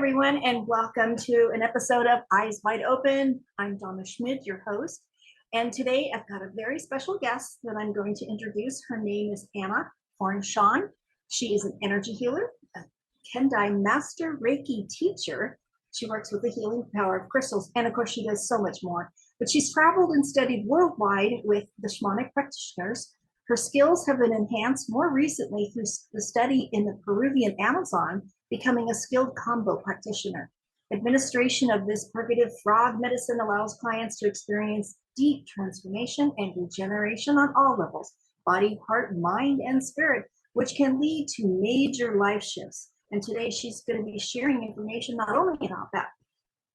everyone, and welcome to an episode of Eyes Wide Open. I'm Donna Schmidt, your host, and today I've got a very special guest that I'm going to introduce. Her name is Anna Fornachon. She is an energy healer, a Gendai Master Reiki Teacher. She works with the healing power of crystals, and of course she does so much more. But she's traveled and studied worldwide with the Shaman Practitioners. Her skills have been enhanced more recently through the study in the Peruvian Amazon, becoming a skilled Kambo practitioner. Administration of this purgative frog medicine allows clients to experience deep transformation and regeneration on all levels, body, heart, mind, and spirit, which can lead to major life shifts. And today she's going to be sharing information not only about that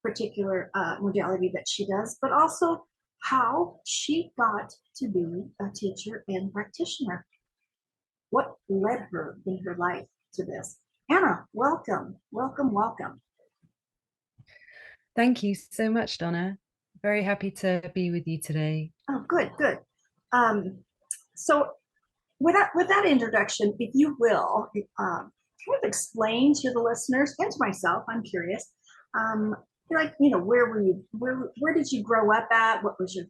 particular modality that she does, but also how she got to be a teacher and practitioner. What led her in her life to this? Anna, welcome, welcome, welcome. Thank you so much, Donna. Very happy to be with you today. Oh, good, good. So with that introduction, if you will, kind of explain to the listeners and to myself, I'm curious, where were you, where did you grow up at? What was your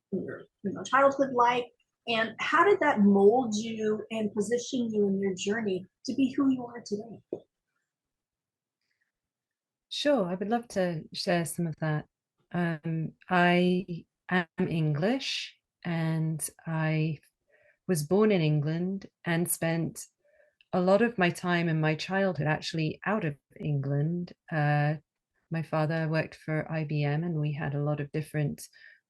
childhood like? And how did that mold you and position you in your journey to be who you are today? Sure, I would love to share some of that. I am English, and I was born in England and spent a lot of my time in my childhood actually out of England. My father worked for IBM, and we had a lot of different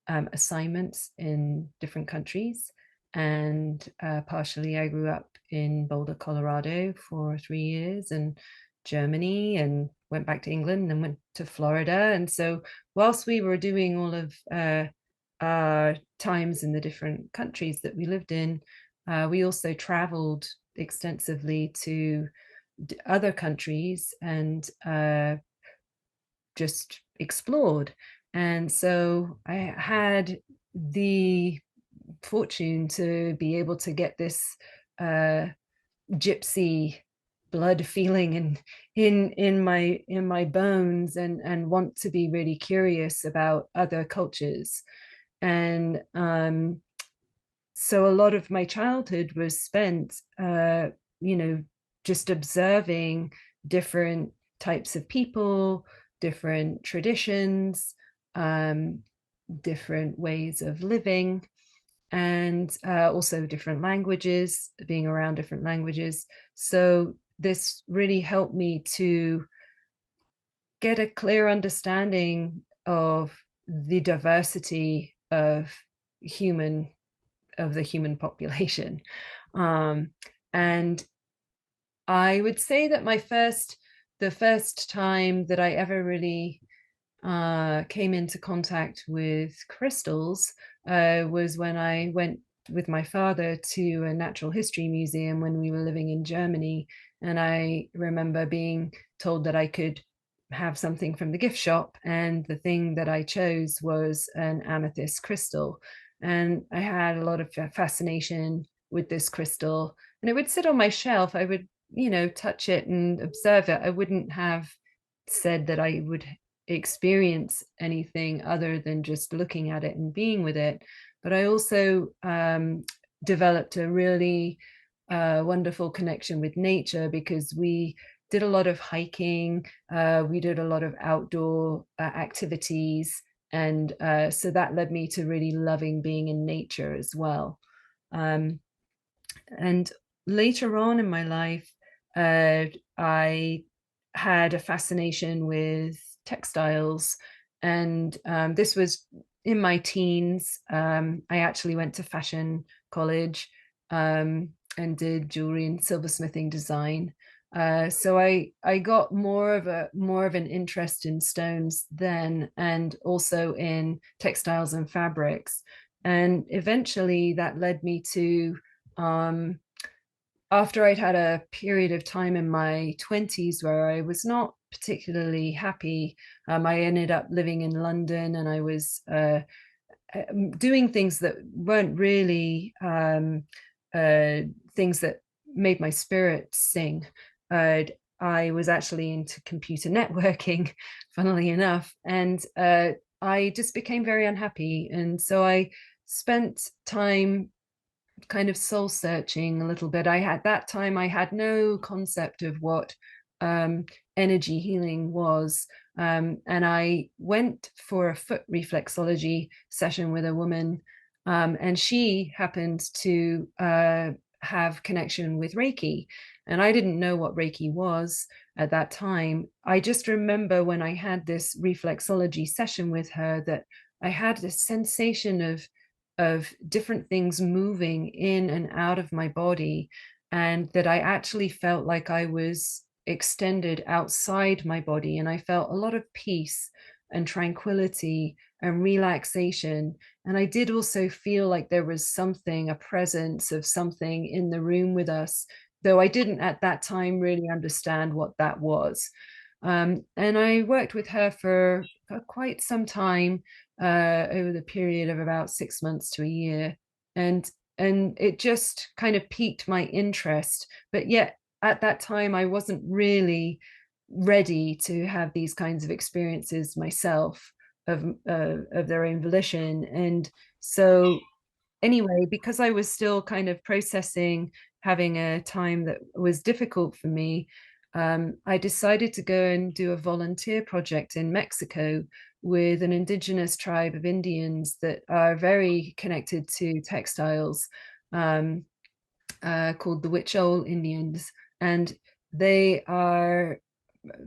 assignments in different countries. And partially I grew up in Boulder, Colorado for 3 years, and Germany, and went back to England, and then went to Florida. And so whilst we were doing all of our times in the different countries that we lived in, we also traveled extensively to other countries and just explored. And so I had the fortune to be able to get this gypsy blood feeling in my bones, and want to be really curious about other cultures. And so a lot of my childhood was spent just observing different types of people, different traditions, different ways of living, and also different languages, being around different languages. So this really helped me to get a clear understanding of the diversity of the human population. And I would say that the first time that I ever really came into contact with crystals was when I went with my father to a natural history museum when we were living in Germany. And I remember being told that I could have something from the gift shop, and the thing that I chose was an amethyst crystal. And I had a lot of fascination with this crystal, and it would sit on my shelf. I would touch it and observe it. I wouldn't have said that I would experience anything other than just looking at it and being with it. But I also developed a really wonderful connection with nature, because we did a lot of hiking, we did a lot of outdoor activities, and so that led me to really loving being in nature as well. And later on in my life, I had a fascination with textiles, and this was in my teens. I actually went to fashion college and did jewelry and silversmithing design. So I got more of an interest in stones then, and also in textiles and fabrics. And eventually that led me to, after I'd had a period of time in my 20s where I was not particularly happy, I ended up living in London, and I was doing things that weren't really things that made my spirit sing. I was actually into computer networking, funnily enough. And I just became very unhappy. And so I spent time kind of soul searching a little bit. At that time, I had no concept of what energy healing was. And I went for a foot reflexology session with a woman, and she happened to have connection with Reiki. And I didn't know what Reiki was at that time. I just remember when I had this reflexology session with her that I had this sensation of different things moving in and out of my body, and that I actually felt like I was extended outside my body, and I felt a lot of peace and tranquility and relaxation. And I did also feel like there was something, a presence of something in the room with us, though I didn't at that time really understand what that was. And I worked with her for quite some time, over the period of about 6 months to a year. And it just kind of piqued my interest. But yet at that time, I wasn't really ready to have these kinds of experiences myself of their own volition. And so anyway, because I was still kind of processing having a time that was difficult for me, I decided to go and do a volunteer project in Mexico with an indigenous tribe of Indians that are very connected to textiles, um, called the Huichol Indians. And they are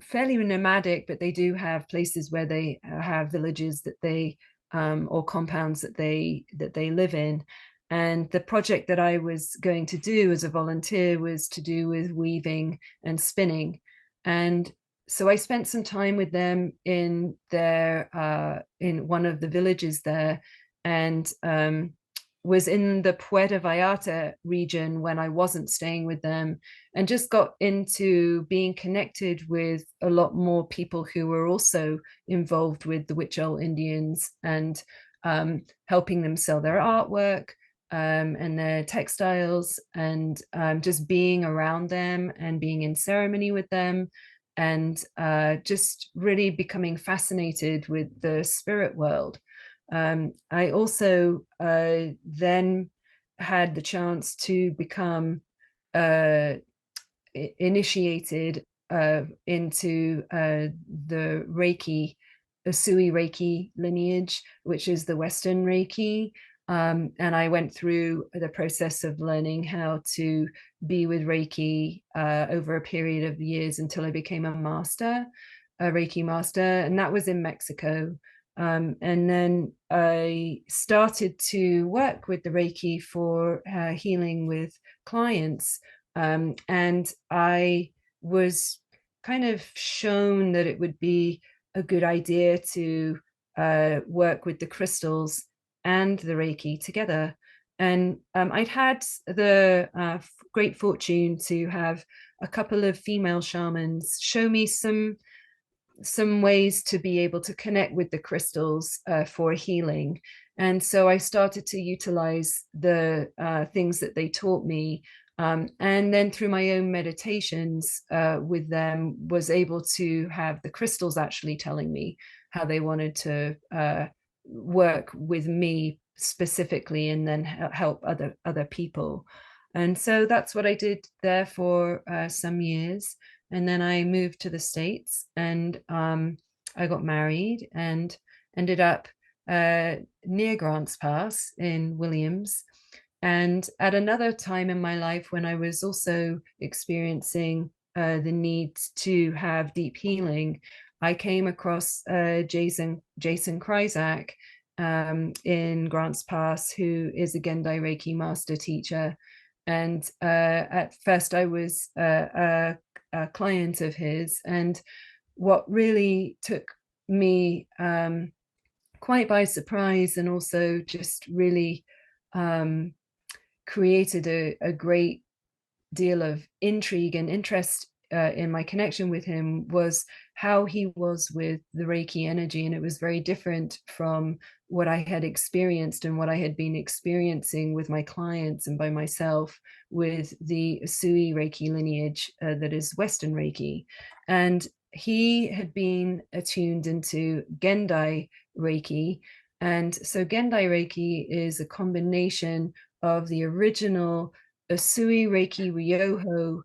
fairly nomadic, but they do have places where they have villages that they or compounds that they live in. And the project that I was going to do as a volunteer was to do with weaving and spinning. And so I spent some time with them in their in one of the villages there, and was in the Puerto Vallarta region when I wasn't staying with them, and just got into being connected with a lot more people who were also involved with the Huichol Indians, and helping them sell their artwork, and their textiles, and just being around them and being in ceremony with them, and just really becoming fascinated with the spirit world. I also then had the chance to become uh, initiated into the Reiki, the Sui Reiki lineage, which is the Western Reiki. And I went through the process of learning how to be with Reiki over a period of years until I became a master, a Reiki master, and that was in Mexico. And then I started to work with the Reiki for healing with clients. And I was kind of shown that it would be a good idea to work with the crystals and the Reiki together. And I'd had the great fortune to have a couple of female shamans show me some ways to be able to connect with the crystals for healing. And so I started to utilize the things that they taught me. And then through my own meditations with them, was able to have the crystals actually telling me how they wanted to work with me specifically, and then help other people. And so that's what I did there for some years. And then I moved to the States, and I got married and ended up near Grants Pass in Williams. And at another time in my life when I was also experiencing the need to have deep healing, I came across Jason Kryzak in Grants Pass, who is a Gendai Reiki Master Teacher. And at first I was a client of his. And what really took me quite by surprise, and also just really created a great deal of intrigue and interest in my connection with him was how he was with the Reiki energy. And it was very different from what I had experienced and what I had been experiencing with my clients and by myself with the Usui Reiki lineage that is Western Reiki. And he had been attuned into Gendai Reiki. And so Gendai Reiki is a combination of the original Usui Reiki Ryoho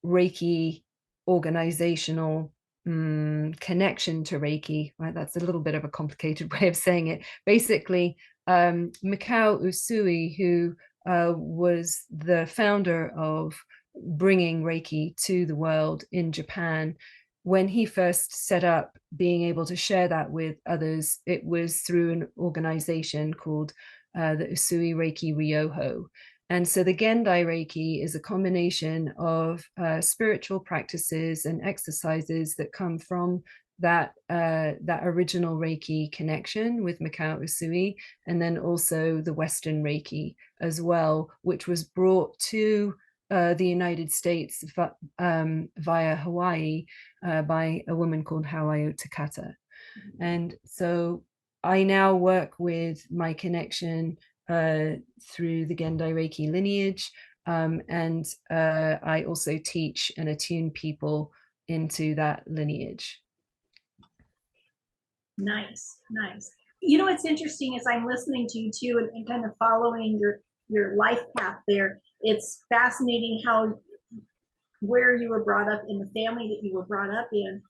Reiki organizational connection to Reiki, right? That's a little bit of a complicated way of saying it. Basically, Mikao Usui, who was the founder of bringing Reiki to the world in Japan, when he first set up being able to share that with others, it was through an organization called the Usui Reiki Ryoho. And so the Gendai Reiki is a combination of spiritual practices and exercises that come from that original Reiki connection with Mikao Usui, and then also the Western Reiki as well, which was brought to the United States via Hawaii by a woman called Hawaii Takata. And so I now work with my connection through the Gendai Reiki lineage, and I also teach and attune people into that lineage. Nice, nice. You know what's interesting is I'm listening to you too, and kind of following your life path there. It's fascinating how where you were brought up in the family that you were brought up in.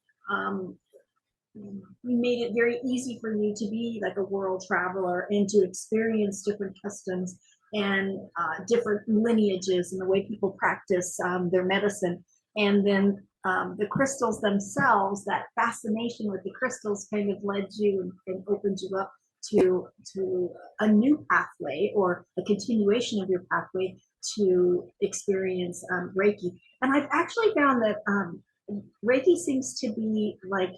We made it very easy for you to be like a world traveler and to experience different customs and different lineages and the way people practice their medicine. And then the crystals themselves, that fascination with the crystals kind of led you and opened you up to a new pathway or a continuation of your pathway to experience Reiki. And I've actually found that Reiki seems to be like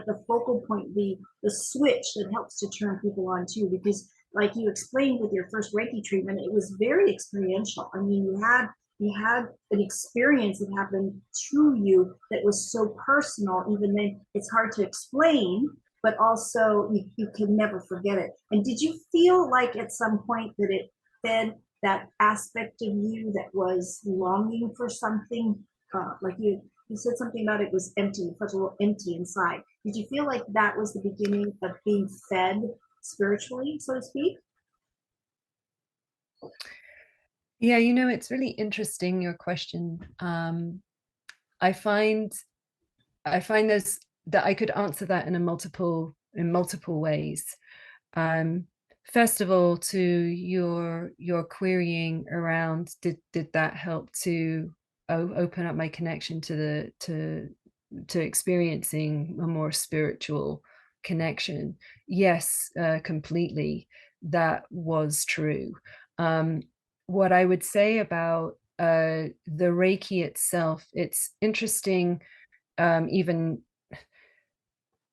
the focal point, the switch that helps to turn people on too, because like you explained with your first Reiki treatment, it was very experiential. I mean, you had an experience that happened to you that was so personal, even then it's hard to explain, but also you can never forget it. And did you feel like at some point that it fed that aspect of you that was longing for something? Like you said something about it was empty, felt a little empty inside. Did you feel like that was the beginning of being fed spiritually, so to speak? Yeah, you know, it's really interesting, your question. I find there's that I could answer that in multiple ways. First of all, to your querying around, did that help to open up my connection to experiencing a more spiritual connection? Yes, completely. That was true. What I would say about the Reiki itself, it's interesting, even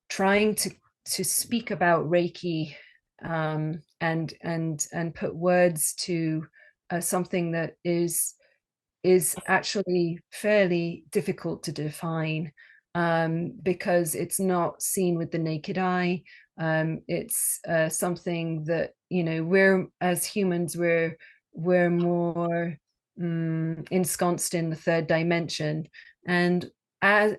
trying to speak about Reiki and put words to something that is actually fairly difficult to define, because it's not seen with the naked eye. It's something that, you know, we're as humans, we're more ensconced in the third dimension. And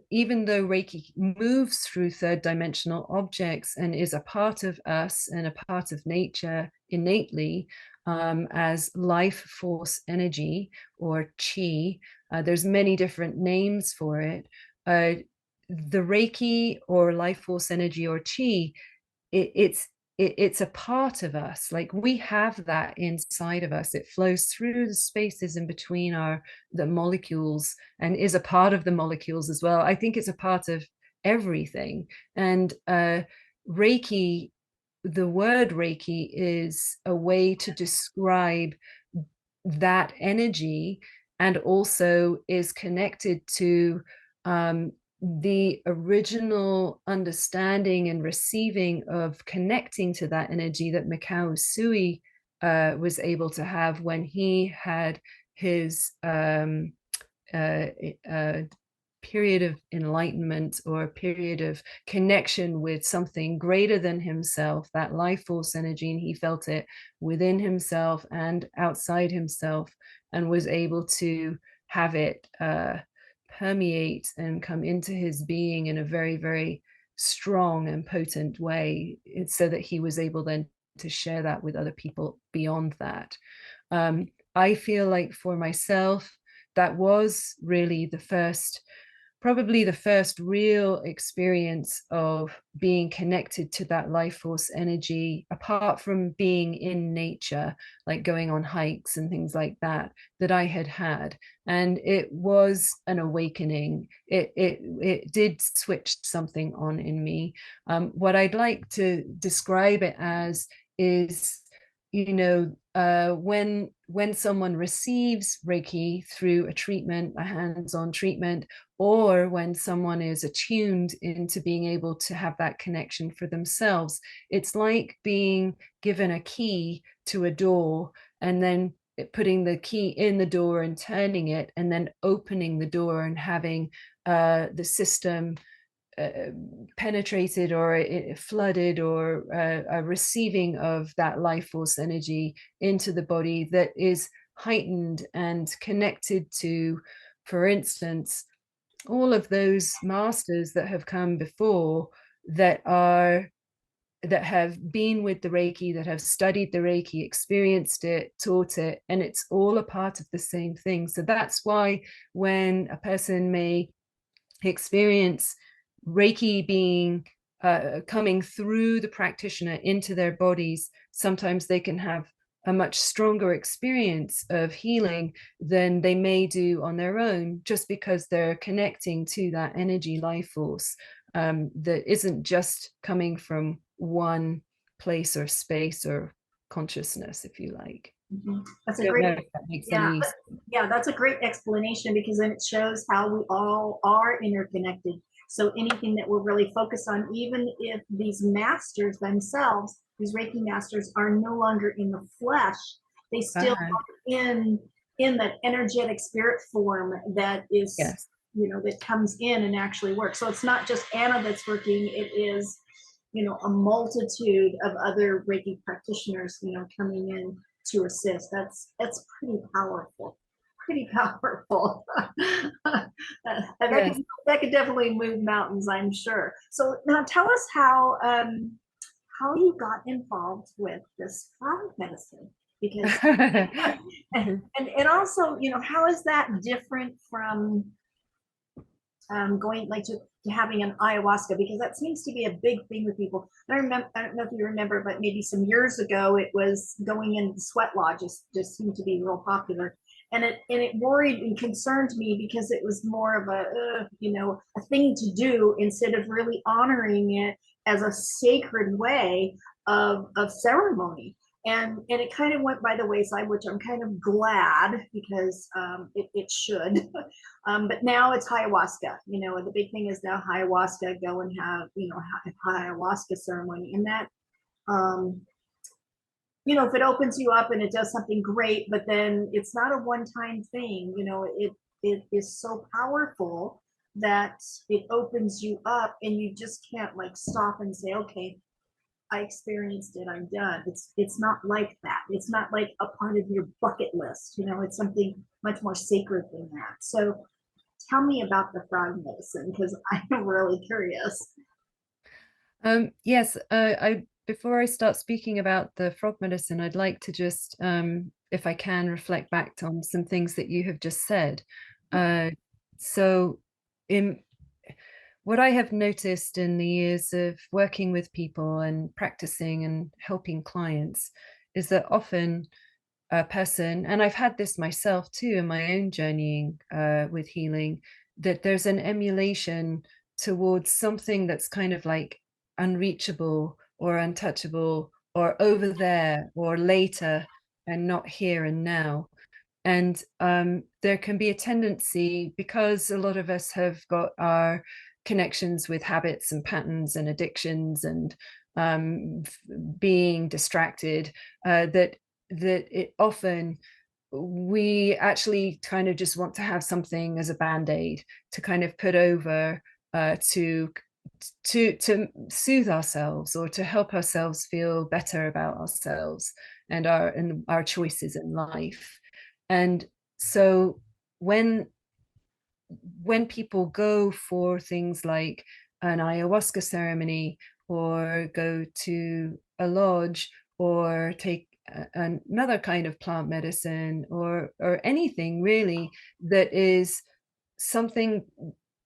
even though Reiki moves through third dimensional objects and is a part of us and a part of nature innately, as life force energy or chi, there's many different names for it. The Reiki or life force energy or chi, it's a part of us. Like, we have that inside of us. It flows through the spaces in between the molecules and is a part of the molecules as well. I think it's a part of everything. And Reiki, the word Reiki, is a way to describe that energy, and also is connected to the original understanding and receiving of connecting to that energy that Mikao Usui was able to have when he had his a period of enlightenment or a period of connection with something greater than himself, that life force energy, and he felt it within himself and outside himself, and was able to have it permeate and come into his being in a very, very strong and potent way, so that he was able then to share that with other people beyond that. I feel like for myself, that was really probably the first real experience of being connected to that life force energy, apart from being in nature, like going on hikes and things like that, that I had. And it was an awakening. It did switch something on in me. What I'd like to describe it as is, when someone receives Reiki through a treatment, a hands-on treatment, or when someone is attuned into being able to have that connection for themselves, it's like being given a key to a door, and then putting the key in the door and turning it, and then opening the door and having the system penetrated or flooded, or a receiving of that life force energy into the body that is heightened and connected to, for instance, all of those masters that have come before, that have been with the Reiki, that have studied the Reiki, experienced it, taught it, and it's all a part of the same thing. So that's why when a person may experience Reiki being coming through the practitioner into their bodies, sometimes they can have a much stronger experience of healing than they may do on their own, just because they're connecting to that energy life force that isn't just coming from one place or space or consciousness, if you like. That's I a don't great, know if that makes yeah, any. yeah, that's a great explanation, because then it shows how we all are interconnected. So anything that we're really focused on, even if these masters themselves, these Reiki masters, are no longer in the flesh, they still are in that energetic spirit form that is, Yes. that comes in and actually works. So it's not just Anna that's working, it is, a multitude of other Reiki practitioners, coming in to assist. That's pretty powerful. Pretty powerful. Yes. That could definitely move mountains, I'm sure. So now tell us how you got involved with this frog medicine, because and also, how is that different from going like to having an ayahuasca, because that seems to be a big thing with people. I don't know if you remember, but maybe some years ago it was going in the sweat lodges just seemed to be real popular, and it worried and concerned me, because it was more of a thing to do instead of really honoring it as a sacred way of ceremony. And it kind of went by the wayside, which I'm kind of glad, because it should. But now it's ayahuasca. The big thing is now ayahuasca. Go and have ayahuasca ceremony, and that if it opens you up and it does something great, but then it's not a one-time thing. It is so powerful that it opens you up, and you just can't like stop and say, okay, I experienced it, I'm done. It's not like that. It's not like a part of your bucket list. It's something much more sacred than that. So tell me about the frog medicine, because I'm really curious. Yes, I before I start speaking about the frog medicine, I'd like to just, if I can, reflect back on some things that you have just said. So, in what I have noticed in the years of working with people and practicing and helping clients is that often a person, and I've had this myself too in my own journeying with healing, that there's an emulation towards something that's kind of like unreachable or untouchable or over there or later, and not here and now. And there can be a tendency, because a lot of us have got our connections with habits and patterns and addictions and being distracted, that it often we actually kind of just want to have something as a band-aid to kind of put over, to soothe ourselves, or to help ourselves feel better about ourselves and our choices in life. And so when people go for things like an ayahuasca ceremony, or go to a lodge, or take another kind of plant medicine, or anything really that is something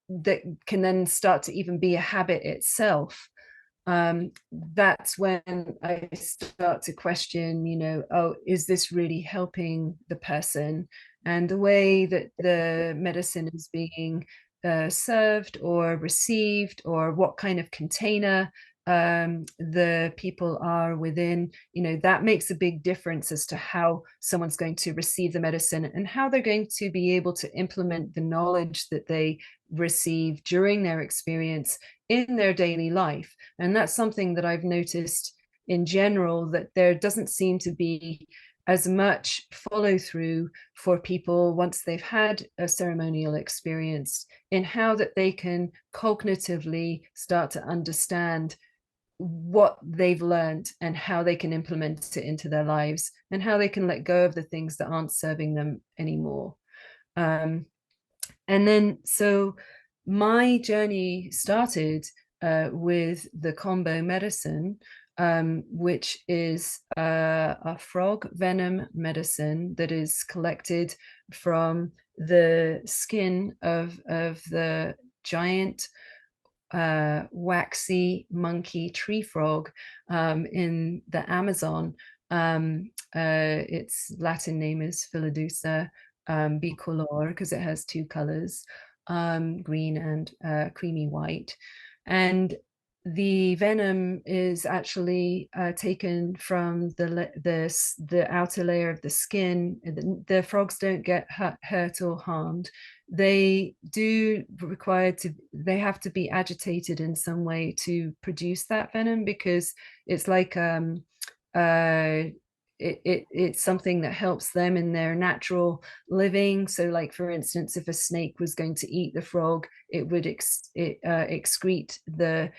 that can then start to even be a habit itself, that's when I start to question, oh, is this really helping the person? And the way that the medicine is being served or received, or what kind of container the people are within, that makes a big difference as to how someone's going to receive the medicine, and how they're going to be able to implement the knowledge that they receive during their experience in their daily life. And that's something that I've noticed in general, that there doesn't seem to be as much follow through for people once they've had a ceremonial experience, in how that they can cognitively start to understand what they've learned, and how they can implement it into their lives, and how they can let go of the things that aren't serving them anymore. And then, so my journey started with the Kambo medicine, which is a frog venom medicine that is collected from the skin of the giant waxy monkey tree frog in the Amazon. Its Latin name is Philodusa bicolor, because it has two colors, green and creamy white. And the venom is actually taken from the outer layer of the skin. The frogs don't get hurt or harmed. They have to be agitated in some way to produce that venom, because it's like it's something that helps them in their natural living. So, like, for instance, if a snake was going to eat the frog, it would excrete the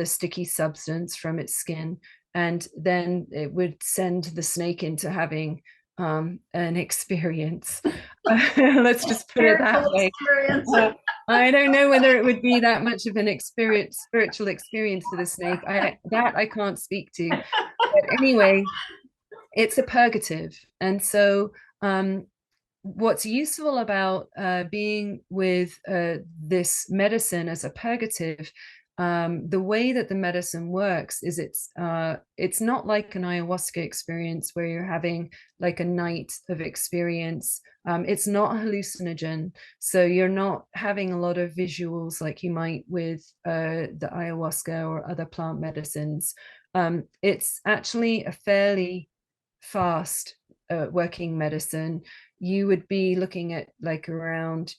sticky substance from its skin, and then it would send the snake into having an experience. Let's just put it that way. I don't know whether it would be that much of an spiritual experience for the snake. I can't speak to. But anyway, it's a purgative. And so what's useful about being with this medicine as a purgative, the way that the medicine works is it's not like an ayahuasca experience where you're having like a night of experience. It's not a hallucinogen, so you're not having a lot of visuals like you might with the ayahuasca or other plant medicines. It's actually a fairly fast working medicine. You would be looking at like around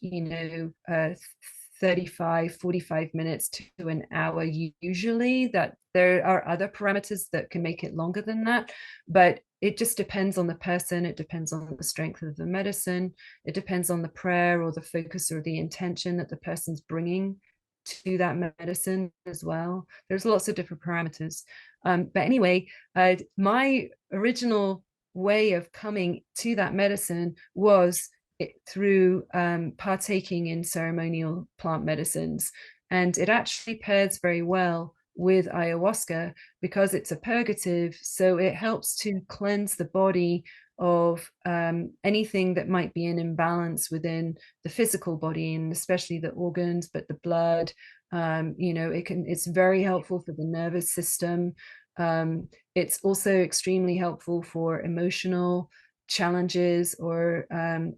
35-45 minutes to an hour usually. That there are other parameters that can make it longer than that, but it just depends on the person. It depends on the strength of the medicine. It depends on the prayer or the focus or the intention that the person's bringing to that medicine as well. There's lots of different parameters. But anyway, my original way of coming to that medicine was through partaking in ceremonial plant medicines. And it actually pairs very well with ayahuasca because it's a purgative. So it helps to cleanse the body of anything that might be an imbalance within the physical body, and especially the organs, but the blood. It's very helpful for the nervous system. It's also extremely helpful for emotional challenges or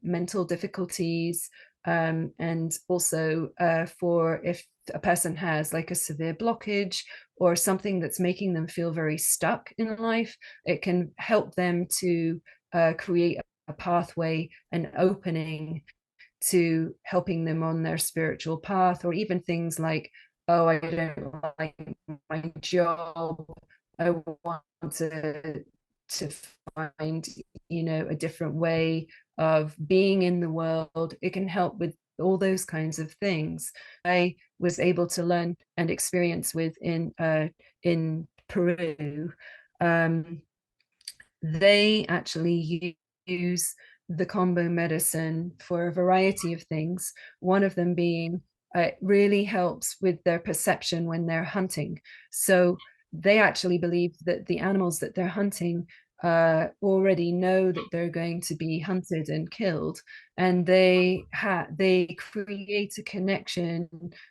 mental difficulties, and also for if a person has like a severe blockage or something that's making them feel very stuck in life, it can help them to create a pathway, an opening to helping them on their spiritual path. Or even things like, oh, I don't like my job, I want to find, a different way of being in the world. It can help with all those kinds of things. I was able to learn and experience with in Peru. They actually use the Kambo medicine for a variety of things. One of them being it really helps with their perception when they're hunting. So they actually believe that the animals that they're hunting already know that they're going to be hunted and killed, and they create a connection,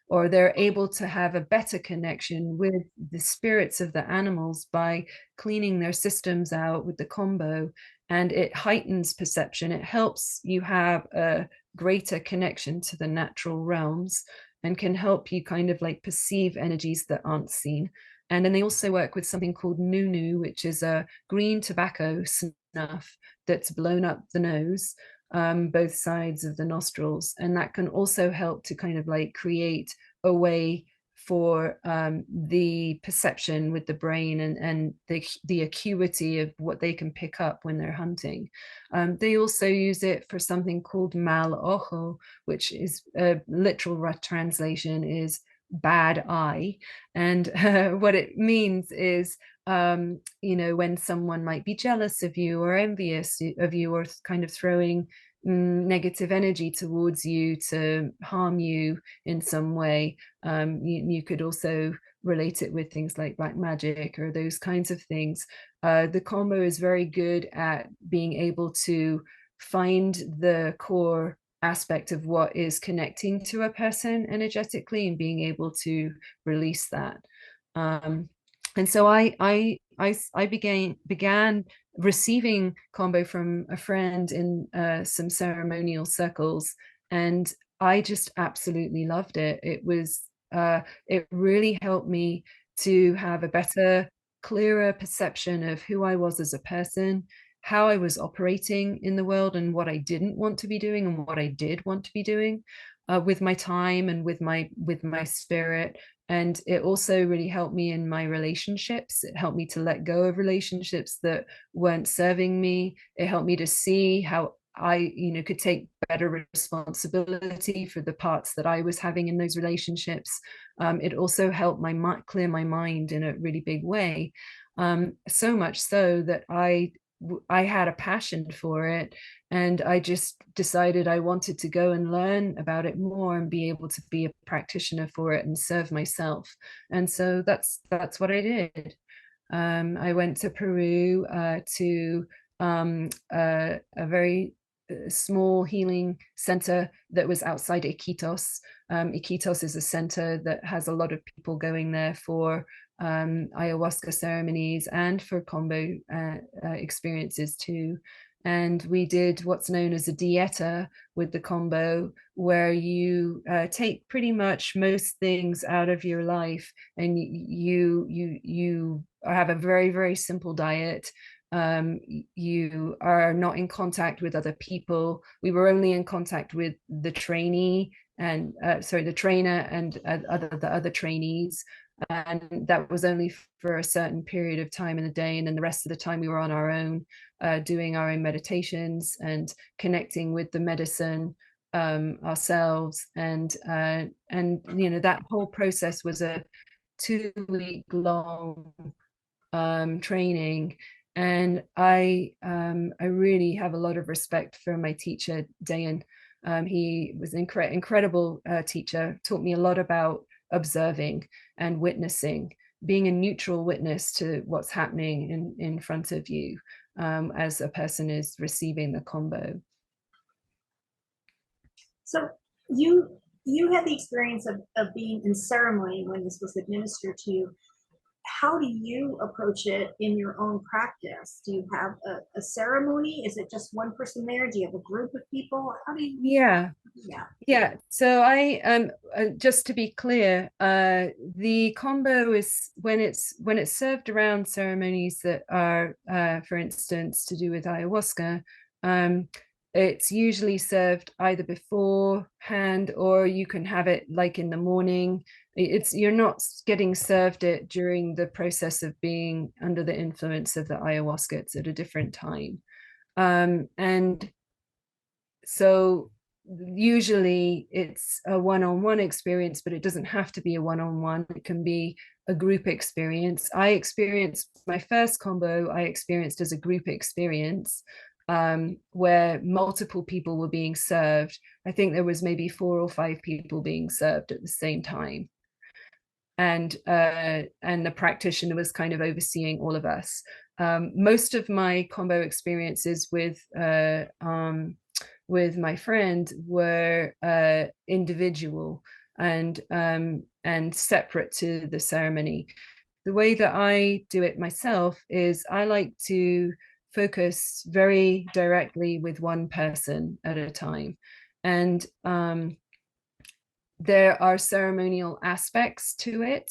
or they're able to have a better connection with the spirits of the animals by cleaning their systems out with the Kambo, and it heightens perception. It helps you have a greater connection to the natural realms and can help you kind of like perceive energies that aren't seen. And then they also work with something called Nunu, which is a green tobacco snuff that's blown up the nose, both sides of the nostrils. And that can also help to kind of like create a way for the perception with the brain, and the acuity of what they can pick up when they're hunting. They also use it for something called mal ojo, which is a literal translation is bad eye. And what it means is, when someone might be jealous of you or envious of you, or kind of throwing negative energy towards you to harm you in some way. You could also relate it with things like black magic or those kinds of things. The Kambo is very good at being able to find the core aspect of what is connecting to a person energetically and being able to release that. And so I began receiving Kambo from a friend in some ceremonial circles, and I just absolutely loved it. It really helped me to have a better, clearer perception of who I was as a person, how I was operating in the world, and what I didn't want to be doing and what I did want to be doing with my time and with my spirit. And it also really helped me in my relationships. It helped me to let go of relationships that weren't serving me. It helped me to see how I, could take better responsibility for the parts that I was having in those relationships. It also helped clear my mind in a really big way. So much so that I had a passion for it, and I just decided I wanted to go and learn about it more and be able to be a practitioner for it and serve myself. And so that's what I did. I went to Peru to a very small healing center that was outside Iquitos. Iquitos is a center that has a lot of people going there for ayahuasca ceremonies and for Kambo experiences too. And we did what's known as a dieta with the Kambo, where you take pretty much most things out of your life, and you have a very, very simple diet. You are not in contact with other people. We were only in contact with the trainee and the trainer and the other trainees, and that was only for a certain period of time in the day, and then the rest of the time we were on our own, doing our own meditations and connecting with the medicine ourselves. And that whole process was a 2-week long training. And I really have a lot of respect for my teacher, Dayan. He was an incredible teacher, taught me a lot about observing and witnessing, being a neutral witness to what's happening in front of you as a person is receiving the Kambo. So you had the experience of being in ceremony when this was administered to you. How do you approach it in your own practice? Do you have a ceremony? Is it just one person there? Do you have a group of people? How do you? Yeah. So I just to be clear, the Kambo is when it's served around ceremonies that are, for instance, to do with ayahuasca. it's usually served either beforehand, or you can have it like in the morning. You're not getting served it during the process of being under the influence of the ayahuasca. It's at a different time. And so usually it's a one-on-one experience, but it doesn't have to be a one-on-one. It can be a group experience. I experienced my first Kambo, I experienced as a group experience, where multiple people were being served. I think there was maybe 4 or 5 people being served at the same time. And the practitioner was kind of overseeing all of us. Most of my Kambo experiences with my friend were individual and separate to the ceremony. The way that I do it myself is I like to focus very directly with one person at a time. And there are ceremonial aspects to it,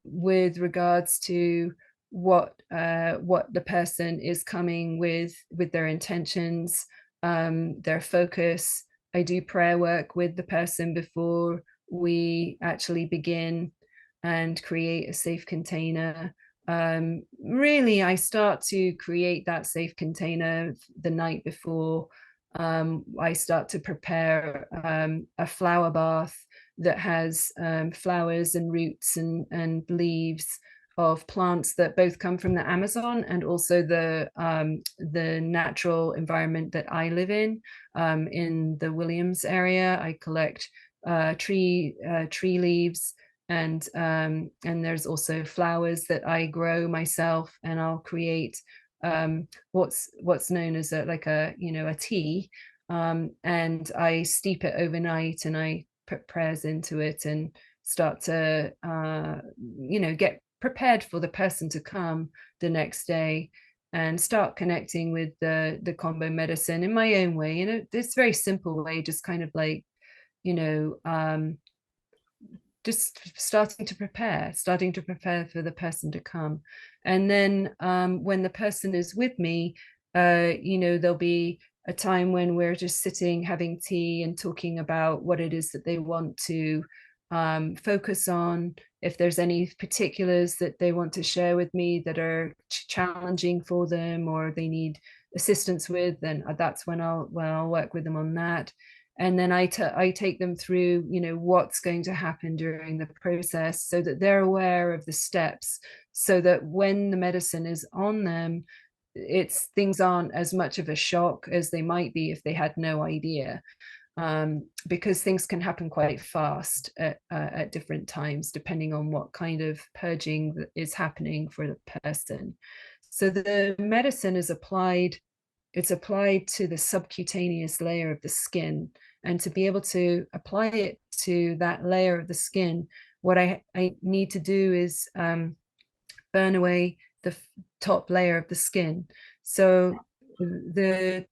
with regards to what the person is coming with their intentions, their focus. I do prayer work with the person before we actually begin and create a safe container. Really, I start to create that safe container the night before. I start to prepare a flower bath that has flowers and roots and leaves of plants that both come from the Amazon and also the natural environment that I live in the Williams area. I collect tree leaves, and there's also flowers that I grow myself, and I'll create what's known as a tea, and I steep it overnight, and I put prayers into it and start to get prepared for the person to come the next day and start connecting with the Kambo medicine in my own way, this very simple way, just kind of like just starting to prepare for the person to come. And then when the person is with me, there'll be a time when we're just sitting having tea and talking about what it is that they want to focus on. If there's any particulars that they want to share with me that are challenging for them or they need assistance with, then that's when I'll work with them on that. And then I take them through what's going to happen during the process, so that they're aware of the steps, so that when the medicine is on them, things aren't as much of a shock as they might be if they had no idea, because things can happen quite fast at different times depending on what kind of purging is happening for the person. So the medicine is applied to the subcutaneous layer of the skin. And to be able to apply it to that layer of the skin, what I need to do is burn away the top layer of the skin. So the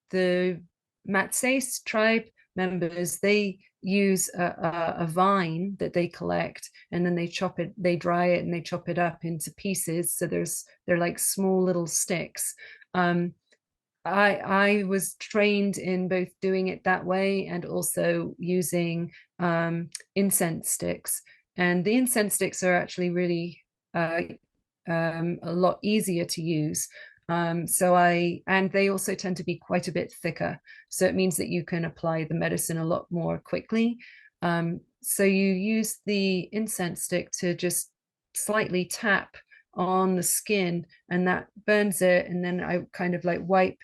Matses tribe members, they use a vine that they collect, and then they dry it, and they chop it up into pieces. So they're like small little sticks. I was trained in both doing it that way and also using incense sticks. And the incense sticks are actually really a lot easier to use. And they also tend to be quite a bit thicker. So it means that you can apply the medicine a lot more quickly. So you use the incense stick to just slightly tap on the skin, and that burns it. And then I kind of like wipe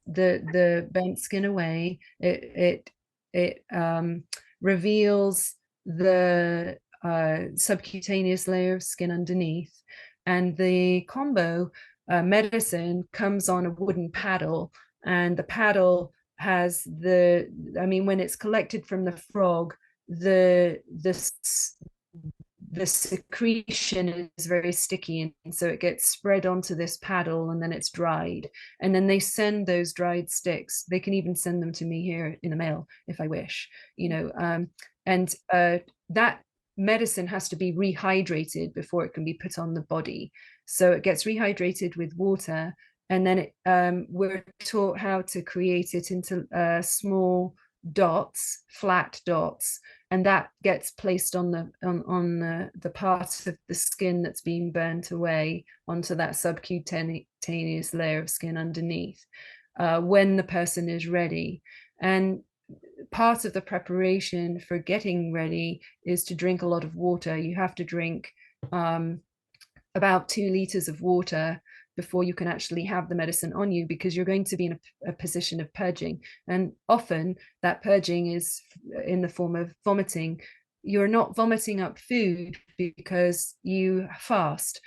the burnt skin away. It reveals the subcutaneous layer of skin underneath, and the Kambo medicine comes on a wooden paddle, and the paddle has when it's collected from the frog, the secretion is very sticky, and so it gets spread onto this paddle, and then it's dried, and then they send those dried sticks. They can even send them to me here in the mail if I wish, and that medicine has to be rehydrated before it can be put on the body. So it gets rehydrated with water, and then we're taught how to create it into small dots, flat dots, and that gets placed on the part of the skin that's being burnt away onto that subcutaneous layer of skin underneath, when the person is ready. And part of the preparation for getting ready is to drink a lot of water. You have to drink about 2 liters of water before you can actually have the medicine on you, because you're going to be in a position of purging. And often that purging is in the form of vomiting. You're not vomiting up food because you fast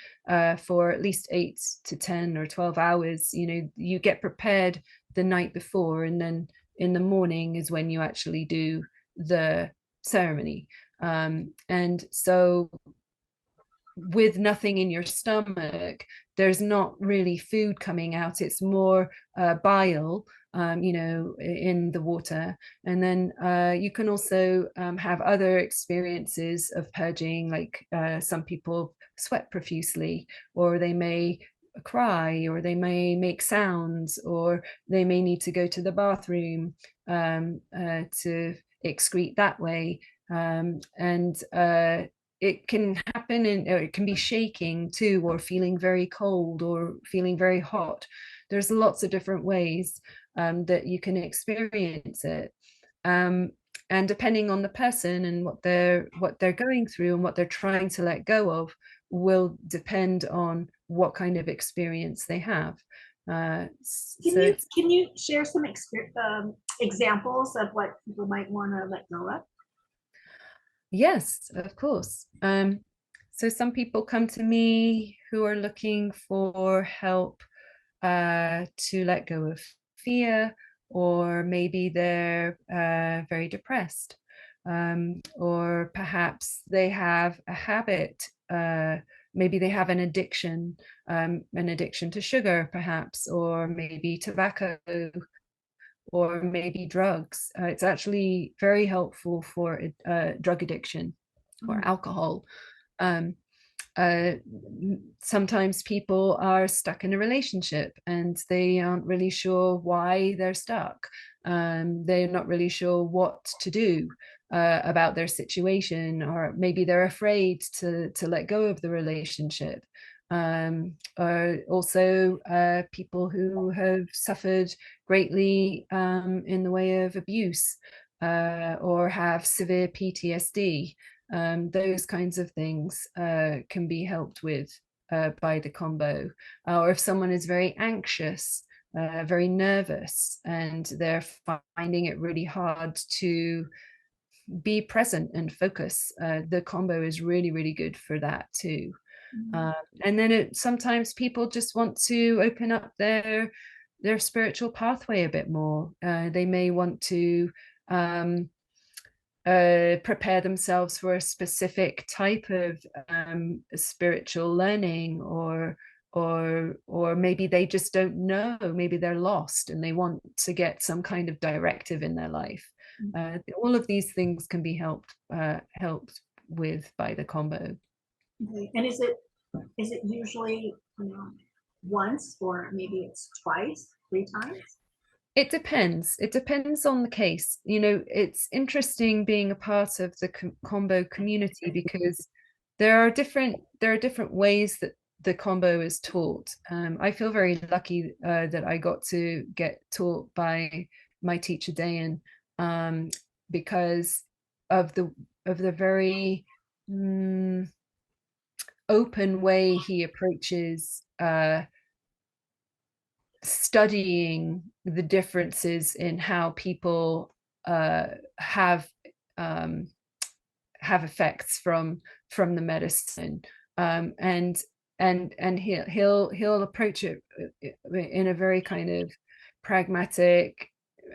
for at least 8 to 10 or 12 hours. You get prepared the night before, and then in the morning is when you actually do the ceremony. And so with nothing in your stomach, there's not really food coming out. It's more bile, in the water. And then you can also have other experiences of purging, like some people sweat profusely, or they may cry, or they may make sounds, or they may need to go to the bathroom to excrete that way. And it can happen or it can be shaking too, or feeling very cold, or feeling very hot. There's lots of different ways that you can experience it. And depending on the person and what they're going through and what they're trying to let go of, will depend on what kind of experience they have. Can you share some examples of what people might want to let go of? Yes, of course. So some people come to me who are looking for help to let go of fear, or maybe they're very depressed, or perhaps they have a habit. Maybe they have an addiction to sugar, perhaps, or maybe tobacco, or maybe drugs. It's actually very helpful for drug addiction or alcohol. Um, Sometimes people are stuck in a relationship and they aren't really sure why they're stuck. They're not really sure what to do about their situation, or maybe they're afraid to let go of the relationship. Also people who have suffered greatly in the way of abuse, or have severe PTSD. Those kinds of things can be helped with by the Kambo. Or if someone is very anxious, very nervous, and they're finding it really hard to be present and focus, the Kambo is really, really good for that too. And then sometimes people just want to open up their spiritual pathway a bit more. They may want to prepare themselves for a specific type of spiritual learning, or maybe they just don't know. Maybe they're lost and they want to get some kind of directive in their life. All of these things can be helped with by the Kambo. Okay. And is it usually once, or maybe it's twice, 3 times? It depends. It depends on the case. It's interesting being a part of the Kambo community, because there are different ways that the Kambo is taught. I feel very lucky that I got to get taught by my teacher Dayan, because of the very open way he approaches studying the differences in how people have effects from the medicine, and he'll approach it in a very kind of pragmatic,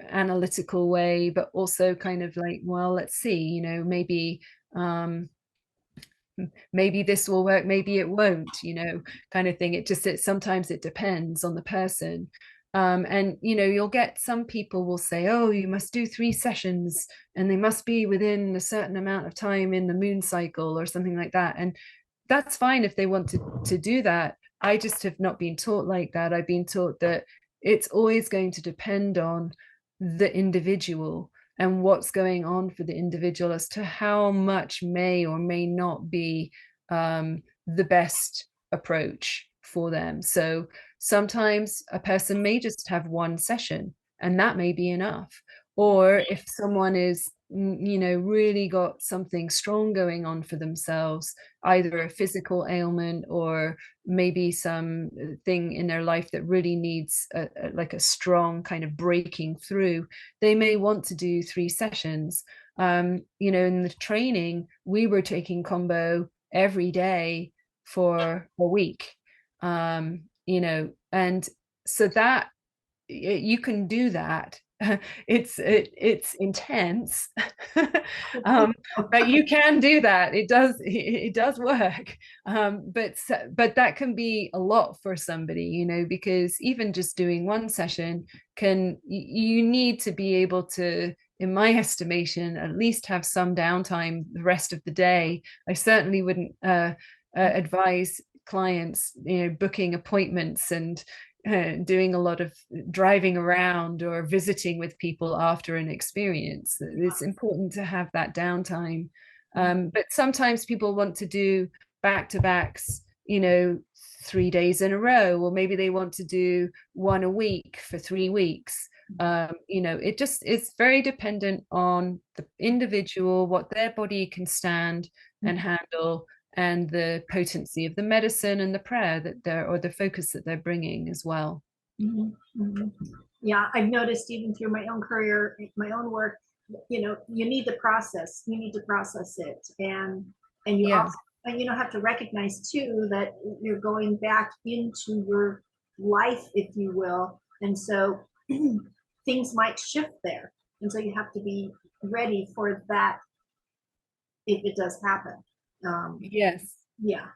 analytical way, but also kind of like, well, let's see, maybe this will work, maybe it won't, kind of thing. Sometimes it depends on the person. And you'll get some people will say, oh, you must do 3 sessions and they must be within a certain amount of time in the moon cycle or something like that. And that's fine if they want to do that, I just have not been taught like that. I've been taught that it's always going to depend on the individual and what's going on for the individual as to how much may or may not be the best approach for them. So sometimes a person may just have one session and that may be enough. Or if someone is, really got something strong going on for themselves, either a physical ailment or maybe some thing in their life that really needs like a strong kind of breaking through, they may want to do 3 sessions. In the training, we were taking Kambo every day for a week, and so that you can do that. It's intense, but you can do that. It does work, but that can be a lot for somebody, because even just doing one session you need to be able to, in my estimation, at least have some downtime the rest of the day. I certainly wouldn't advise clients, booking appointments and doing a lot of driving around or visiting with people after an experience. It's important to have that downtime. But sometimes people want to do back-to-backs, 3 days in a row, or maybe they want to do one a week for 3 weeks. It's very dependent on the individual, what their body can stand and handle, and the potency of the medicine and the prayer or the focus that they're bringing as well. Yeah, I've noticed even through my own career, my own work, you need the process. You need to process it, and you also, and have to recognize too that you're going back into your life, if you will, and so things might shift there, and so you have to be ready for that if it does happen. Yes. Yeah.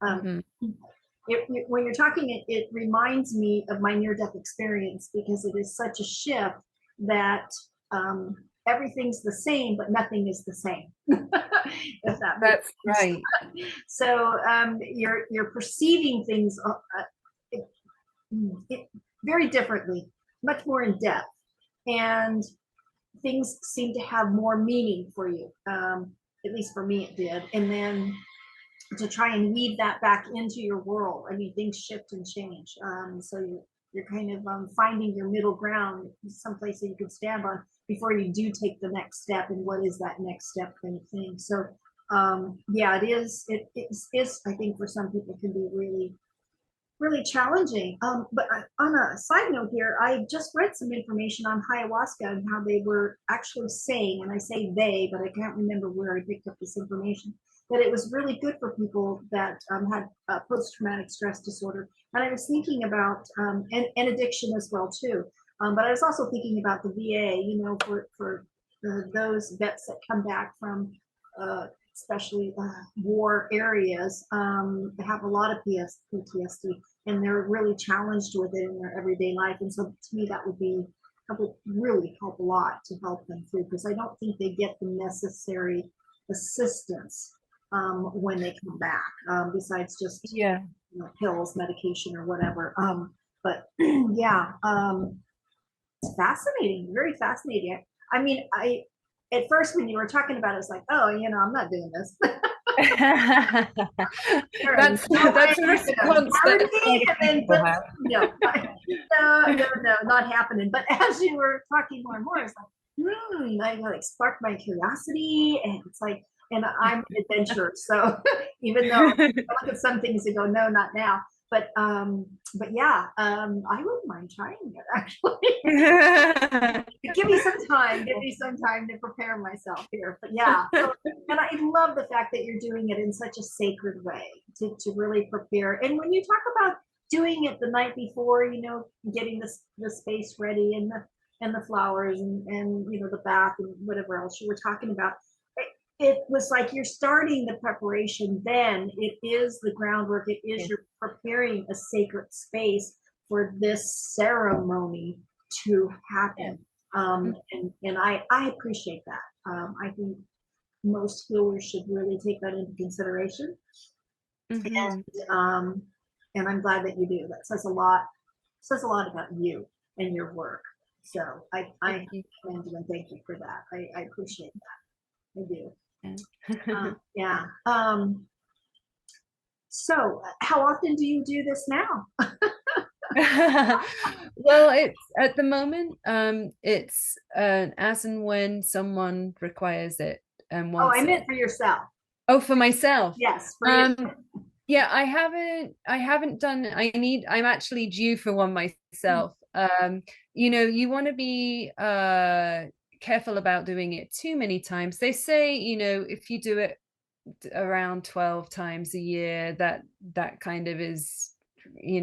When you're talking, it reminds me of my near-death experience, because it is such a shift that everything's the same, but nothing is the same. If that's right. So you're perceiving things very differently, much more in depth, and things seem to have more meaning for you. At least for me, it did. And then to try and weave that back into your world. I mean, things shift and change. So you're kind of finding your middle ground, someplace that you can stand on before you do take the next step. And what is that next step kind of thing? So yeah, it is. It is. I think for some people can be really, really challenging. But on a side note here, I just read some information on ayahuasca and how they were actually saying, and I say they, but I can't remember where I picked up this information, that it was really good for people that had post-traumatic stress disorder. And I was thinking about, and addiction as well too. But I was also thinking about the VA, for those vets that come back from especially war areas, have a lot of PTSD, and they're really challenged with it in their everyday life. And so to me, that would really help a lot to help them through, because I don't think they get the necessary assistance when they come back, besides just pills, medication, or whatever. But yeah, it's fascinating, very fascinating. I mean, at first when you were talking about it, it's like, oh, I'm not doing this. That's a response that people have. No, not happening. But as you were talking more and more, it's like, I sparked my curiosity, and it's like, and I'm an adventurer, so even though I look at some things and go, no, not now. But yeah, I wouldn't mind trying it, actually. Give me some time to prepare myself here. But yeah, and I love the fact that you're doing it in such a sacred way, to really prepare. And when you talk about doing it the night before, getting the space ready, and the flowers, and the bath and whatever else you were talking about, it was like you're starting the preparation. Then it is the groundwork. It is you're preparing a sacred space for this ceremony to happen. And I appreciate that. I think most healers should really take that into consideration. And And I'm glad that you do. That says a lot about you and your work. So I commend you and thank you for that. I appreciate that. I do. Yeah. So how often do you do this now? Well, it's at the moment, it's as and when someone requires it and Oh, I wants meant it. for yourself. Oh, for myself. Yes, for you. Um, yeah, I haven't done, I'm actually due for one myself. You want to be careful about doing it too many times. They say, if you do it around 12 times a year, that kind of is, you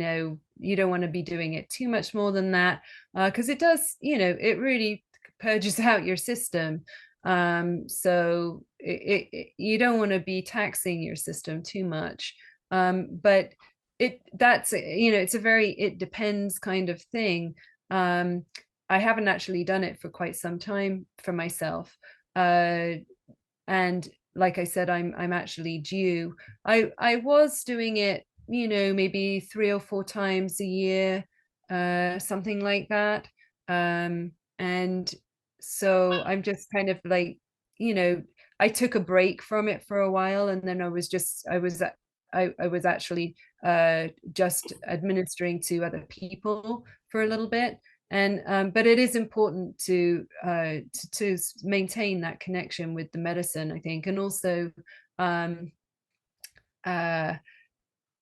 don't want to be doing it too much more than that, because it does, it really purges out your system. So you don't want to be taxing your system too much. But it's a very, it depends kind of thing. I haven't actually done it for quite some time for myself. And like I said, I'm actually due. I was doing it, maybe 3 or 4 times a year, something like that. And so I'm just kind of like, you know, I took a break from it for a while, and then I was actually just administering to other people for a little bit. And but it is important to maintain that connection with the medicine, I think. And also um uh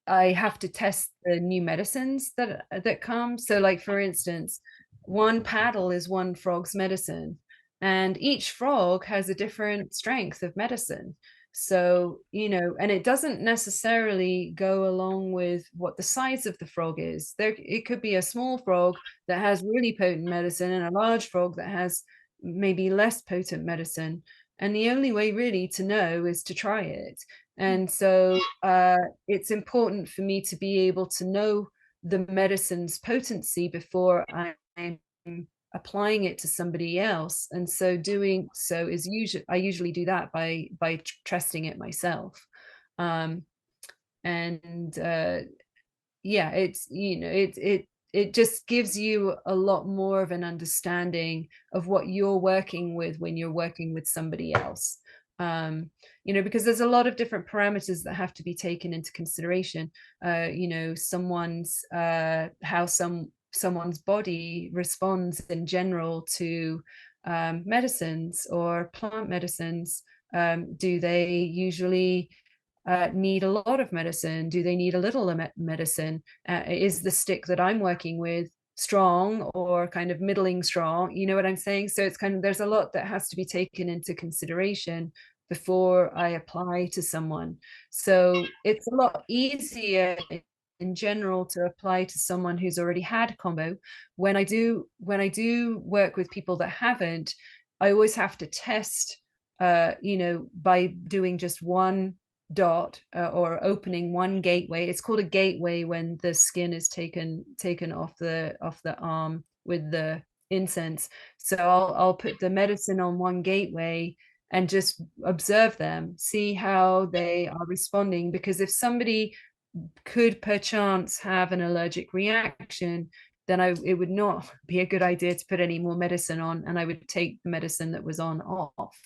I have to test the new medicines that come. So like, for instance, one paddle is one frog's medicine, and each frog has a different strength of medicine. So, and it doesn't necessarily go along with what the size of the frog is. It could be a small frog that has really potent medicine and a large frog that has maybe less potent medicine. And the only way really to know is to try it. And so it's important for me to be able to know the medicine's potency before I'm applying it to somebody else. And so doing so is I usually do that by testing it myself. And yeah, it's, it just gives you a lot more of an understanding of what you're working with when you're working with somebody else. Because there's a lot of different parameters that have to be taken into consideration. Someone's how someone's body responds in general to medicines or plant medicines. Do they usually need a lot of medicine? Do they need a little medicine? Is the stick that I'm working with strong or kind of middling strong? You know what I'm saying? So it's kind of, there's a lot that has to be taken into consideration before I apply to someone. So it's a lot easier in general to apply to someone who's already had Kambo. When I do work with people that haven't, I always have to test, by doing just one dot, or opening one gateway. It's called a gateway when the skin is taken off the arm with the incense. So I'll put the medicine on one gateway and just observe them, see how they are responding. Because if somebody could perchance have an allergic reaction, then it would not be a good idea to put any more medicine on, and I would take the medicine that was on off.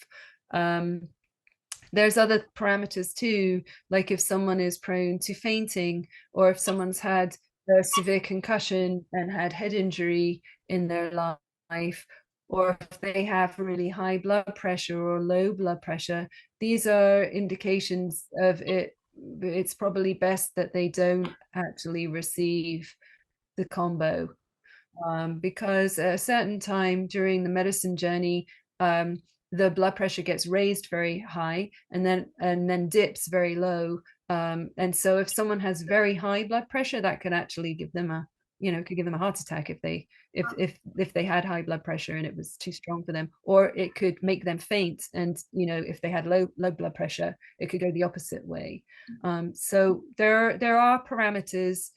There's other parameters too, like if someone is prone to fainting, or if someone's had a severe concussion and had head injury in their life, or if they have really high blood pressure or low blood pressure. These are indications of it. It's probably best that they don't actually receive the Kambo, because at a certain time during the medicine journey, the blood pressure gets raised very high and then dips very low. And so if someone has very high blood pressure, that could actually give them a heart attack if they had high blood pressure and it was too strong for them, or it could make them faint. And if they had low blood pressure, it could go the opposite way. So there are parameters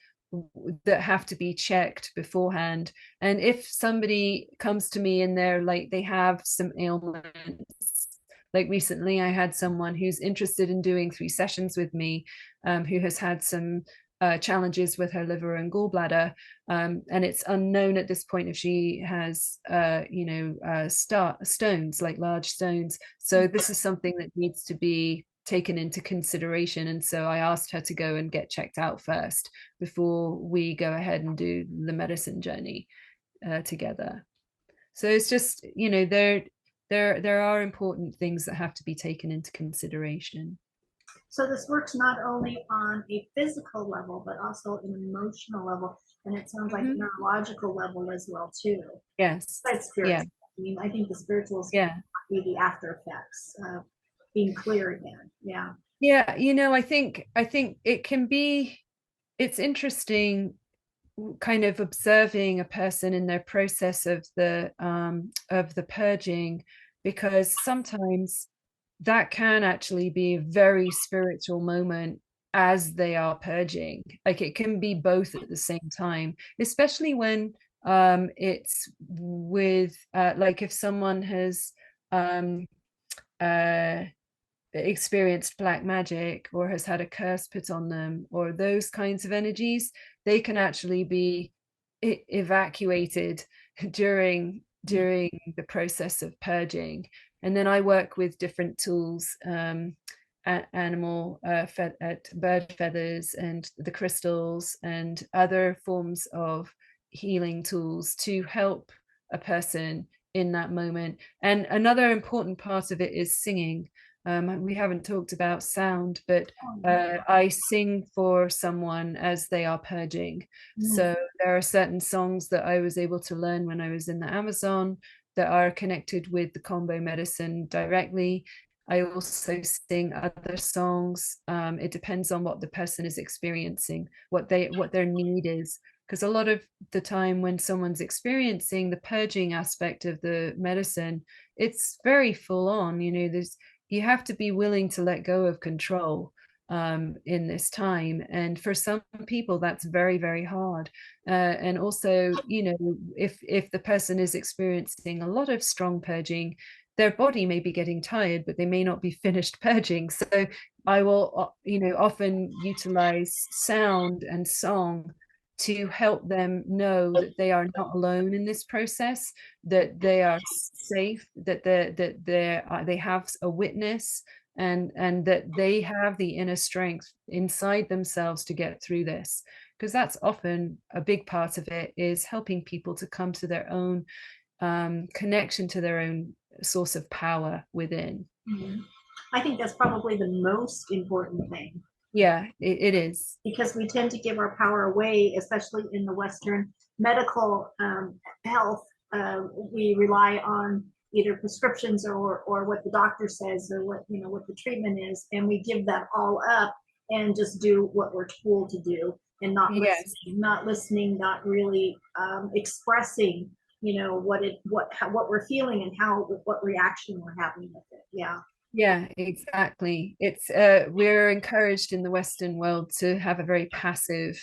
that have to be checked beforehand. And if somebody comes to me and they have some ailments, like recently I had someone who's interested in doing 3 sessions with me, who has had some challenges with her liver and gallbladder, and it's unknown at this point if she has stones, like large stones. So this is something that needs to be taken into consideration, and so I asked her to go and get checked out first before we go ahead and do the medicine journey together. So it's just, there are important things that have to be taken into consideration. So this works not only on a physical level, but also an emotional level, and it sounds like neurological level as well too. Yes. But spiritual. I mean, I think the spirituals be the after effects of being clear again. Yeah. Yeah, I think it can be, it's interesting kind of observing a person in their process of the purging, because sometimes that can actually be a very spiritual moment as they are purging. Like it can be both at the same time, especially when it's with like if someone has uh experienced black magic or has had a curse put on them, or those kinds of energies, they can actually be evacuated during the process of purging. And then I work with different tools, animal bird feathers and the crystals and other forms of healing tools to help a person in that moment. And another important part of it is singing. We haven't talked about sound, but I sing for someone as they are purging. So there are certain songs that I was able to learn when I was in the Amazon that are connected with the Kambo medicine directly. I also sing other songs. It depends on what the person is experiencing, what their need is. Because a lot of the time when someone's experiencing the purging aspect of the medicine, it's very full on. You have to be willing to let go of control in this time, and for some people that's very, very hard. And also, if the person is experiencing a lot of strong purging, their body may be getting tired, but they may not be finished purging. So I will often utilize sound and song to help them know that they are not alone in this process, that they are safe, that they have a witness, and that they have the inner strength inside themselves to get through this. Because that's often a big part of it, is helping people to come to their own connection to their own source of power within. I think that's probably the most important thing. Yeah, it is. Because we tend to give our power away, especially in the Western medical health. We rely on either prescriptions or what the doctor says, or what the treatment is, and we give that all up and just do what we're told to do, and not listening, not really expressing what we're feeling and what reaction we're having with it. Yeah, exactly. It's we're encouraged in the Western world to have a very passive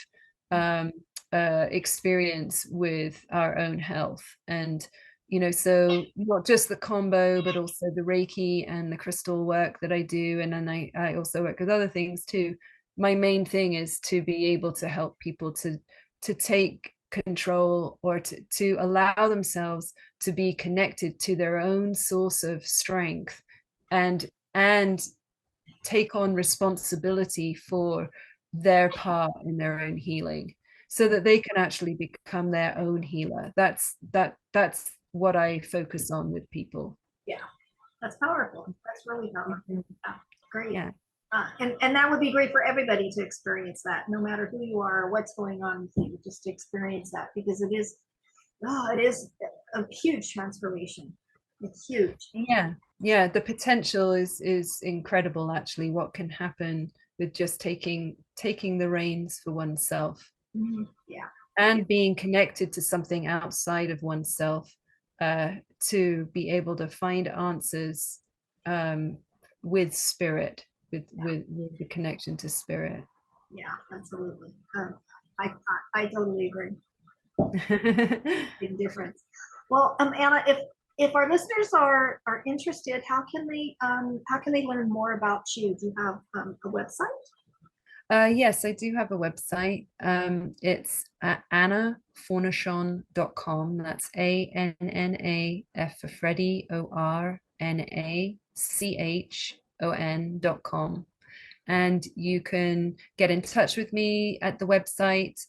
experience with our own health. And so not just the Kambo, but also the Reiki and the crystal work that I do, and then I also work with other things too. My main thing is to be able to help people to take control, or to allow themselves to be connected to their own source of strength, and take on responsibility for their part in their own healing, so that they can actually become their own healer. That's what I focus on with people. Yeah, that's powerful. That's really powerful. Yeah, great. Yeah. And that would be great for everybody to experience that, no matter who you are or what's going on with you, just to experience that, because it is a huge transformation. It's huge. Yeah, the potential is incredible, actually, what can happen with just taking the reins for oneself. Yeah. And being connected to something outside of oneself, to be able to find answers with spirit, with the connection to spirit. Yeah, absolutely. I totally agree. Big difference. Well, Anna, if our listeners are interested, how can they learn more about you? Do you have a website? Yes, I do have a website. It's at annafornachon.com. That's ANNA, F for Freddie, ORNACHON.com. And you can get in touch with me at the website.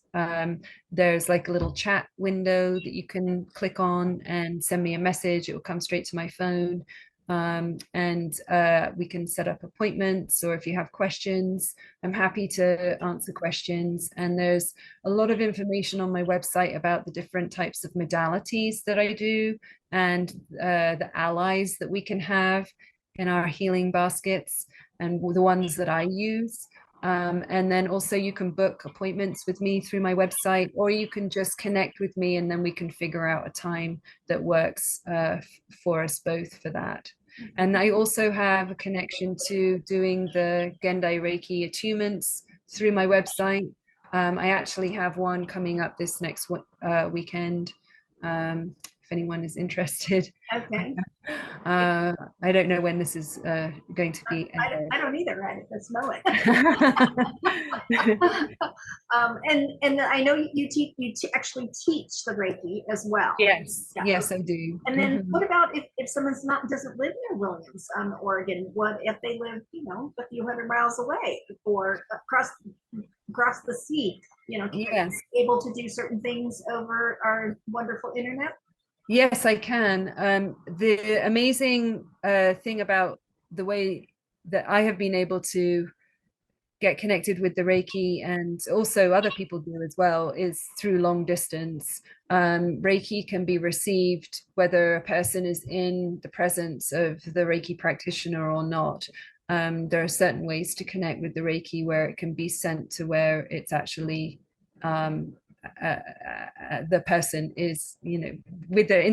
There's like a little chat window that you can click on and send me a message. It will come straight to my phone. And we can set up appointments, or if you have questions, I'm happy to answer questions. And there's a lot of information on my website about the different types of modalities that I do, and the allies that we can have in our healing baskets, and the ones that I use. And then also you can book appointments with me through my website, or you can just connect with me and then we can figure out a time that works for us both for that. And I also have a connection to doing the Gendai Reiki attunements through my website. I actually have one coming up this next weekend, if anyone is interested. Okay. I don't know when this is going to be aired. I don't either. I just know it. And I know you actually teach the Reiki as well. Yes, yes, I do. And then what about if someone's doesn't live near Williams, Oregon? What if they live, a few hundred miles away or across the sea? Yes. Able to do certain things over our wonderful internet? Yes, I can. The amazing thing about the way that I have been able to get connected with the Reiki, and also other people do as well, is through long distance. Reiki can be received whether a person is in the presence of the Reiki practitioner or not. There are certain ways to connect with the Reiki where it can be sent to where it's actually the person is, in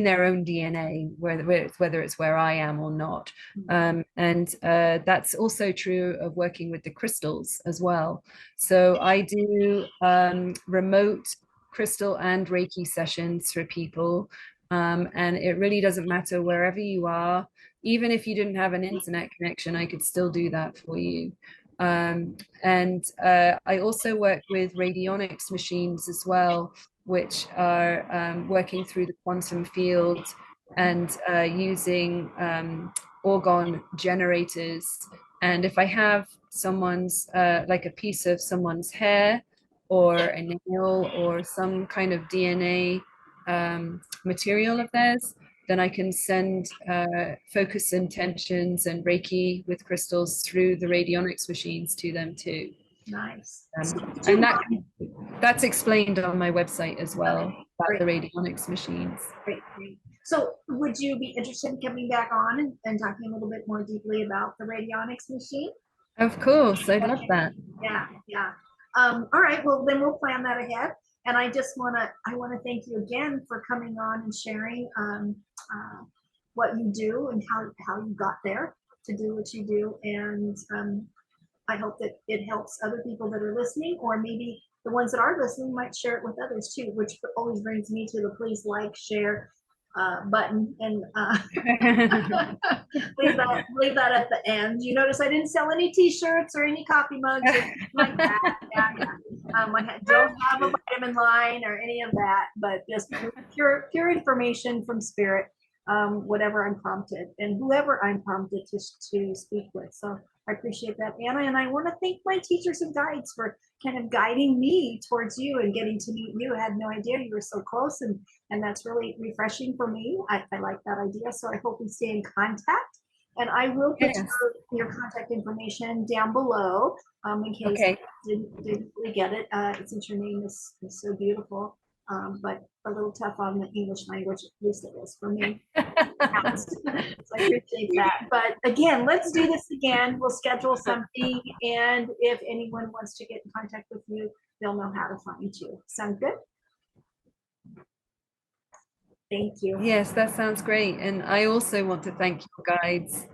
their own DNA, whether it's where I am or not. And that's also true of working with the crystals as well. So I do remote crystal and Reiki sessions for people. And it really doesn't matter wherever you are. Even if you didn't have an internet connection, I could still do that for you. And I also work with radionics machines as well, which are working through the quantum field and using orgone generators. And if I have someone's, like a piece of someone's hair or a nail or some kind of DNA material of theirs, then I can send focus intentions and Reiki with crystals through the radionics machines to them too. Nice. And that's explained on my website as well, about the radionics machines. Great. So would you be interested in coming back on and talking a little bit more deeply about the radionics machine? Of course, I'd love that. Yeah. All right, well then we'll plan that ahead. And I want to thank you again for coming on and sharing what you do and how you got there to do what you do. And I hope that it helps other people that are listening, or maybe the ones that are listening might share it with others too, which always brings me to the please like, share button, and leave that at the end. You notice I didn't sell any t-shirts or any coffee mugs or anything like that. Yeah. I don't have a vitamin line or any of that, but just pure information from spirit, whatever I'm prompted and whoever I'm prompted to speak with. So I appreciate that, Anna, and I want to thank my teachers and guides for kind of guiding me towards you and getting to meet you. I had no idea you were so close, and that's really refreshing for me. I like that idea, so I hope we stay in contact. And I will put your contact information down below in case I didn't really get it, since your name is so beautiful. But a little tough on the English language, at least it is for me. So I appreciate that. But again, let's do this again. We'll schedule something, and if anyone wants to get in contact with you, they'll know how to find you. Sound good? Thank you. Yes, that sounds great. And I also want to thank your guides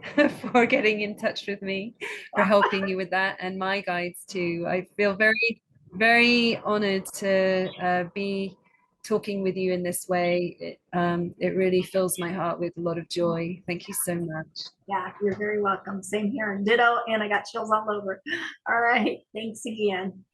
for getting in touch with me, for helping you with that, and my guides too. I feel very, very honored to be talking with you in this way. It really fills my heart with a lot of joy. Thank you so much. Yeah, you're very welcome. Same here. And ditto. And I got chills all over. All right. Thanks again.